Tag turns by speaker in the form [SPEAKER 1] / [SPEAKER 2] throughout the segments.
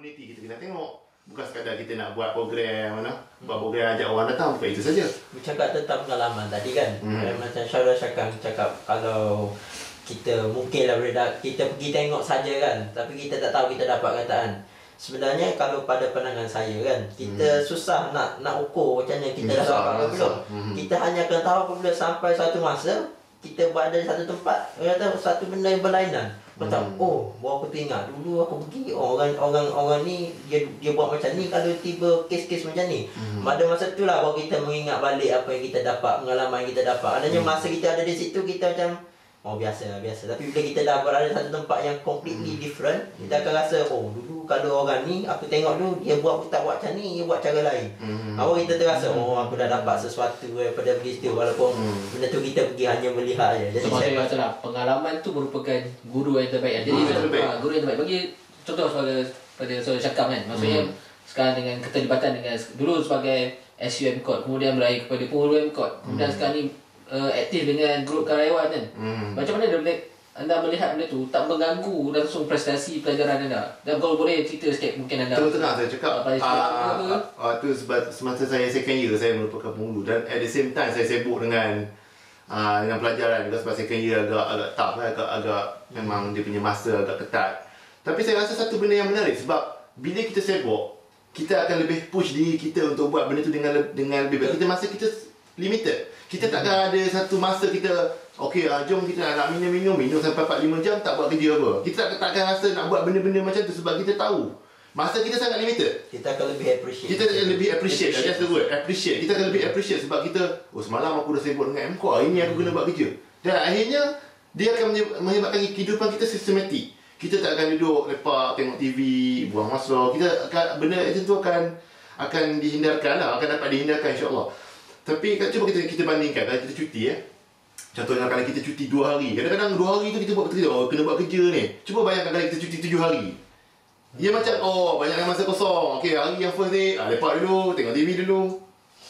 [SPEAKER 1] komuniti kita kena tengok. Bukan sekadar kita nak buat program buat program ajak orang datang, bukan itu saja.
[SPEAKER 2] Bercakap tentang pengalaman tadi kan, macam Syarul cakap kalau kita mungkinlah kita pergi tengok saja kan, tapi kita tak tahu kita dapat kataan. Sebenarnya kalau pada pandangan saya kan, kita susah nak ukur macam mana kita dah dapat apa belum. Kita hanya akan tahu apabila sampai satu masa kita berada di satu tempat, kata satu benda yang berlainan. Macam baru aku teringat dulu aku pergi orang ni dia buat macam ni kalau tiba kes-kes macam ni. Pada masa tu lah baru kita mengingat balik apa yang kita dapat, pengalaman yang kita dapat. Adanya masa kita ada di situ kita macam biasa. Tapi bila kita dah berada di satu tempat yang completely different, kita akan rasa dulu kalau orang ni aku tengok dulu dia tak buat macam ni, dia buat cara lain. Awal kita terasa aku dah dapat sesuatu daripada pergi situ, walaupun benda tu kita pergi hanya melihat je. Jadi
[SPEAKER 3] saya rasa lah pengalaman tu merupakan guru yang terbaik. Jadi guru yang terbaik. Bagi contoh pada Saudara Syakam kan, maksudnya sekarang dengan keterlibatan dengan dulu sebagai SUM Court, kemudian beralih kepada penghulu MCOT, kemudian sekarang ni aktif dengan grup karyawan kan. Macam mana anda melihat benda tu tak mengganggu langsung prestasi pelajaran anda? Dan kalau boleh cerita sikit mungkin anda.
[SPEAKER 1] Terang saya cakap tu sebab semasa saya second year saya merupakan penghulu, dan at the same time saya sibuk dengan pelajaran juga sebab second year agak tough, agak memang dia punya masa agak ketat. Tapi saya rasa satu benda yang menarik sebab bila kita sibuk, kita akan lebih push diri kita untuk buat benda tu dengan lebih baik. Masa kita limited. Kita takkan ada satu masa kita jom kita nak minum sampai 4-5 jam tak buat kerja apa. Kita takkan rasa nak buat benda-benda macam tu sebab kita tahu masa kita sangat limited.
[SPEAKER 2] Kita akan lebih appreciate.
[SPEAKER 1] Kita akan lebih appreciate. That's the word, appreciate. Kita akan lebih appreciate sebab kita semalam aku dah sibuk dengan MCO, hari ni aku kena buat kerja. Dan akhirnya dia akan menyebabkan kehidupan kita sistematik. Kita tak akan duduk lepak tengok TV, buang masa. Benda macam tu akan dihindarkan lah, akan dapat dihindarkan insya-Allah. Tapi cuba kita bandingkan kalau kita cuti contohnya kalau kita cuti 2 hari. Kadang-kadang 2 hari tu kita buat kerja, kena buat kerja ni. Cuba bayangkan kalau kita cuti 7 hari. Dia macam banyak masa kosong. Okey, hari yang first ni lepak dulu, tengok TV dulu.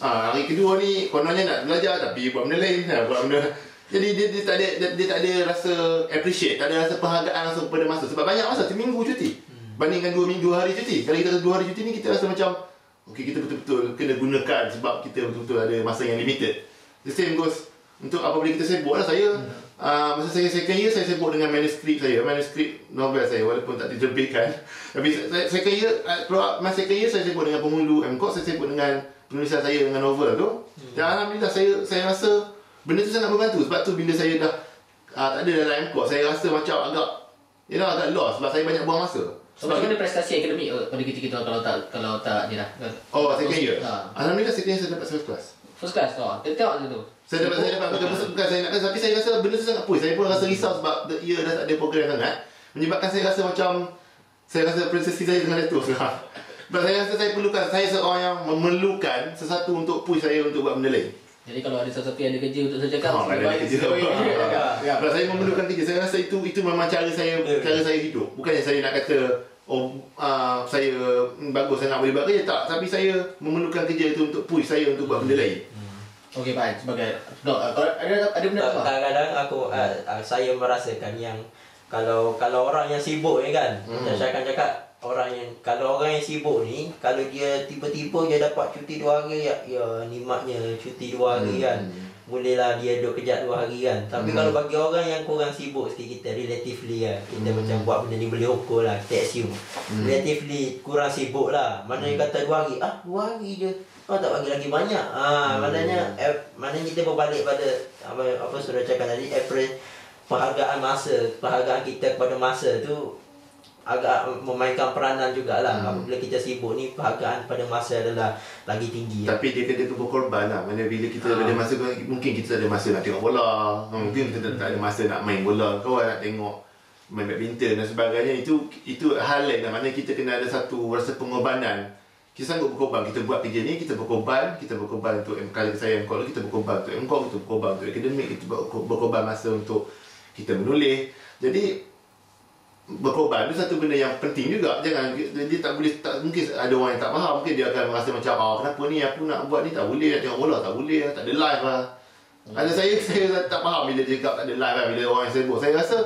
[SPEAKER 1] Hari kedua ni kononnya nak belajar tapi buat benda lain, buat benda. Jadi dia tak ada rasa appreciate, tak ada rasa penghargaan langsung pada masa. Sebab banyak masa seminggu cuti. Bandingkan 2 hari cuti. Kalau kita 2 hari cuti ni kita rasa macam kita betul-betul kena gunakan sebab kita betul-betul ada masa yang limited. The same goes untuk apabila kita sibuk lah. Saya masa saya second year saya sibuk dengan manuskrip novel saya walaupun tak diterbitkan. Tapi second year masa second year saya sibuk dengan penghulu MCOT, saya sibuk dengan penulisan saya dengan novel tu. Dan alhamdulillah saya rasa benda tu sangat membantu. Sebab tu bila saya dah tak ada dalam MCOT, saya rasa macam agak lost sebab saya banyak buang masa.
[SPEAKER 3] Sebab mana prestasi akademik pada kita kalau tak ni lah.
[SPEAKER 1] Second year. Alhamdulillah second year saya dapat first class.
[SPEAKER 3] First class tengok je tu.
[SPEAKER 1] Saya dapat bukan saya nak, tapi saya rasa benda tu sangat puas. Saya pun rasa risau sebab the year dah tak ada program sangat. Menyebabkan saya rasa macam prestasi saya dengan itu sekarang. Sebab saya rasa saya seorang yang memerlukan sesuatu untuk push saya untuk buat benda lain.
[SPEAKER 3] Jadi kalau ada sesuatu yang ada kerja untuk saya cakap,
[SPEAKER 1] ada kerja. Sebab saya memerlukan kerja. Saya rasa itu memang cara saya hidup. Bukannya saya nak kata saya bagus, saya nak boleh buat kerja, tak. Tapi saya memerlukan kerja itu untuk push saya untuk buat benda lain.
[SPEAKER 3] Okey, baik. Sebagai ada benda apa?
[SPEAKER 2] Kadang-kadang saya merasakan yang kalau orang yang sibuk ni kan, saya akan cakap kalau orang yang sibuk ni, kalau dia tiba-tiba dia dapat cuti 2 hari, ya nikmatnya cuti 2 hari kan. Bolehlah dia duduk kejap 2 hari kan. Tapi kalau bagi orang yang kurang sibuk sikit, kita relatively kan, kita macam buat benda ni boleh ukur lah, kita assume relatively kurang sibuk lah. Mana yang kata 2 hari, 2 hari je, tak bagi lagi banyak. Maknanya kita berbalik pada apa saudara cakap tadi, penghargaan kita kepada masa tu agak memainkan peranan jugalah. Apabila kita sibuk ni, penghargaan pada masa adalah lagi tinggi.
[SPEAKER 1] Tapi dia kena berkorban lah. Mana bila kita ada masa, mungkin kita tak ada masa nak tengok bola, mungkin kita tak ada masa nak main bola, kawan nak tengok main badminton dan sebagainya. Itu hal lain lah. Mana kita kena ada satu rasa pengorbanan. Kita sanggup berkorban, kita buat kerja ni, kita berkorban untuk kalau saya MCOT, kita berkorban untuk MCOT, kita berkorban untuk akademik, kita berkorban masa untuk kita menulis. Jadi berkorban itu satu benda yang penting juga. Jangan dia tak mungkin ada orang yang tak faham, mungkin dia akan merasa macam kenapa ni aku nak buat ni, tak boleh nak tengok bola, tak boleh, tak ada live lah. Ada saya tak faham bila dia cakap tak ada live lah, bila orang yang sibuk. Saya rasa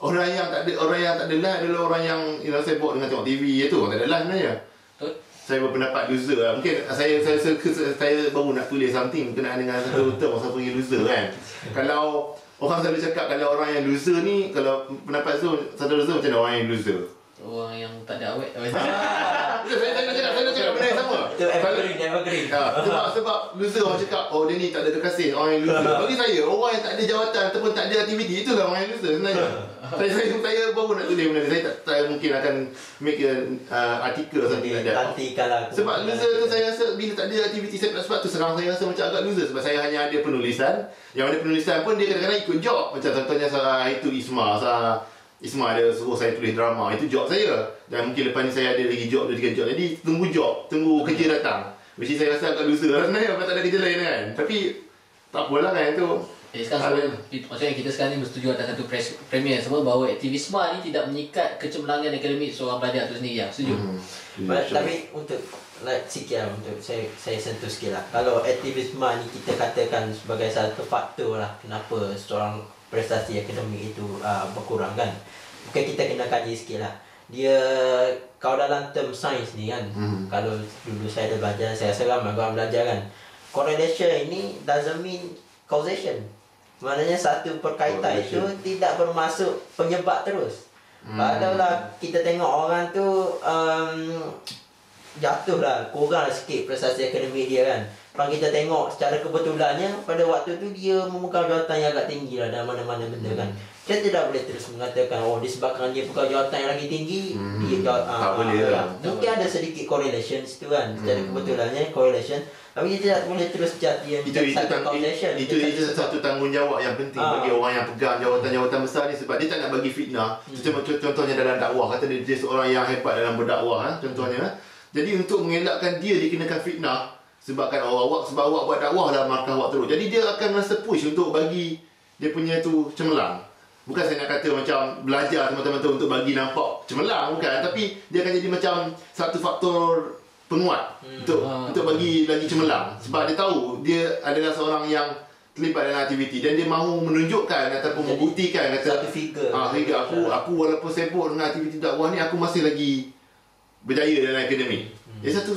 [SPEAKER 1] orang yang tak ada live adalah orang yang sibuk dengan tengok TV itu. Orang tak ada live sebenarnya.
[SPEAKER 3] Betul.
[SPEAKER 1] Saya berpendapat loser lah. Mungkin saya baru nak tulis something berkenaan dengan satu term orang panggil loser kan. Kalau orang selalu cakap kalau orang yang loser ni, kalau pendapat satu loser macam mana orang yang loser?
[SPEAKER 3] Orang yang tak ada awet.
[SPEAKER 1] Saya nak cakap benda yang sama.
[SPEAKER 2] Itu evergreen.
[SPEAKER 1] Sebab loser orang cakap, oh dia ni tak ada kekasih, orang yang loser. Bagi saya, orang yang tak ada jawatan ataupun tak ada aktiviti, itulah orang yang loser sebenarnya. Saya baru nak tulis benda ni. Saya mungkin akan make artikel something like that.
[SPEAKER 2] Nanti kalau
[SPEAKER 1] Sebab loser tu saya rasa bila tak ada aktiviti, sebab tu sekarang saya rasa macam agak loser. Sebab saya hanya ada penulisan. Yang ada penulisan pun dia kadang-kadang ikut job. Macam contohnya itu Isma ada suruh saya tulis drama, itu job saya. Dan mungkin lepas ni saya ada lagi job, 2-3 job. Jadi tunggu job, tunggu kerja datang. Which is saya rasa agak loser lah sebenarnya, tak ada kerja lain kan. Tapi tak apalah kan itu.
[SPEAKER 3] Sekarang maksudnya kita sekarang ni bersetuju atas satu premier semua bahawa aktivisme ni tidak menyikat kecemerlangan akademik seorang pelajar tu sendiri. Setuju?
[SPEAKER 2] Tapi untuk sikit lah, untuk saya sentuh sikit lah. Kalau aktivisme ni kita katakan sebagai satu faktor lah kenapa seorang prestasi akademik itu berkurang kan. Mungkin kita kena kaji sikit lah. Dia, kalau dalam term sains ni kan, kalau dulu saya ada belajar, saya rasa ramai orang belajar kan, correlation ini doesn't mean causation. Maknanya satu perkaitan itu tidak bermaksud penyebab terus. Padahal kita tengok orang tu jatuh lah, kurang sikit prestasi akademik dia kan. Kalau kita tengok secara kebetulannya pada waktu tu dia memegang jawatan yang agak tinggi lah dalam mana-mana benda kan. Kita tidak boleh terus mengatakan disebabkan dia pegang jawatan yang lagi tinggi dia
[SPEAKER 1] tak boleh lah.
[SPEAKER 2] Mungkin ada sedikit correlation situ kan, secara kebetulannya correlation. Tapi kita tidak boleh terus jat dia satu causation.
[SPEAKER 1] Itu satu tanggungjawab yang penting bagi orang yang pegang jawatan-jawatan besar ni, sebab dia tak nak bagi fitnah. Contohnya dalam dakwah, kata dia seorang yang hebat dalam berdakwah contohnya. Jadi untuk mengelakkan dia dikenakan fitnah sebab awak buat dakwah dalam markah awak terus. Jadi dia akan rasa push untuk bagi dia punya tu cemerlang. Bukan saya nak kata macam belajar teman-teman untuk bagi nampak cemerlang, bukan. Tapi dia akan jadi macam satu faktor penguat untuk bagi lagi cemerlang. Sebab dia tahu dia adalah seorang yang terlibat dalam aktiviti dan dia mahu menunjukkan ataupun membuktikan
[SPEAKER 2] satu figure.
[SPEAKER 1] Aku walaupun sibuk dengan aktiviti dakwah ni, aku masih lagi berjaya dalam akademik. Satu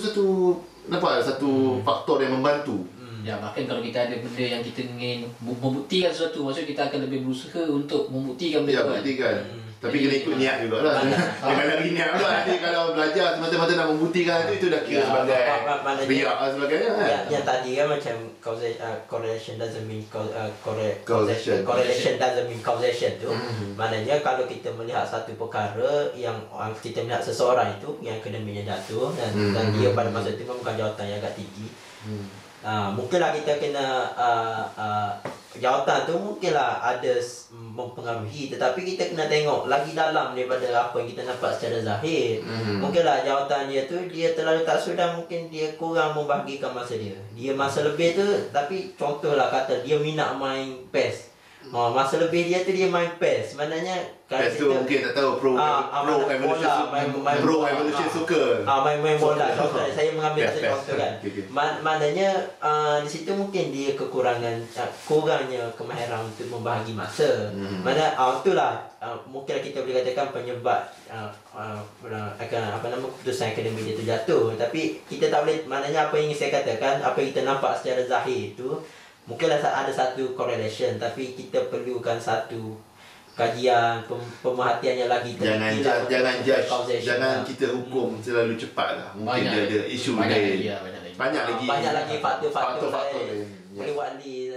[SPEAKER 1] faktor yang membantu.
[SPEAKER 3] Ya, bahkan kalau kita ada benda yang kita ingin membuktikan sesuatu, maksudnya kita akan lebih berusaha untuk membuktikan benda tu.
[SPEAKER 1] Buktikan. Tapi kena ikut niat jugalah. Jangan lagi niat pula. Nanti kalau belajar semata-mata nak membuktikan itu dah kira sebagai riak dan sebagainya kan.
[SPEAKER 2] Yang tadi kan macam correlation doesn't mean correlation doesn't mean causation tu. Maknanya kalau kita melihat satu perkara yang kita melihat seseorang itu yang akademiknya jatuh dan dia pada masa itu memegang jawatan yang agak tinggi. Mungkinlah kita kena jawatan tu mungkinlah ada mempengaruhi, tetapi kita kena tengok lagi dalam daripada apa yang kita nampak secara zahir. Mungkinlah jawatan dia tu dia terlalu tak sudah, mungkin dia kurang membahagikan masa dia. Dia masa lebih tu, tapi contohlah kata dia minat main PES. Masa lebih dia tu dia main PES. Maknanya
[SPEAKER 1] PES tu mungkin tak tahu Pro Evolution Soccer.
[SPEAKER 2] Main bola. Contoh saya mengambil satu contoh kan. Maknanya di situ mungkin dia kurangnya kemahiran untuk membahagi masa. Mana itulah mungkin kita boleh katakan penyebab keputusan akademik dia tu jatuh. Tapi kita tak boleh, maknanya apa yang saya katakan, apa yang kita nampak secara zahir itu mungkinlah ada satu correlation, tapi kita perlukan satu kajian, pemerhatian yang lagi tinggi.
[SPEAKER 1] Jangan kita hukum terlalu cepat lah. Mungkin dia ada isu lain. Banyak lagi
[SPEAKER 2] faktor-faktor lain. Boleh wali.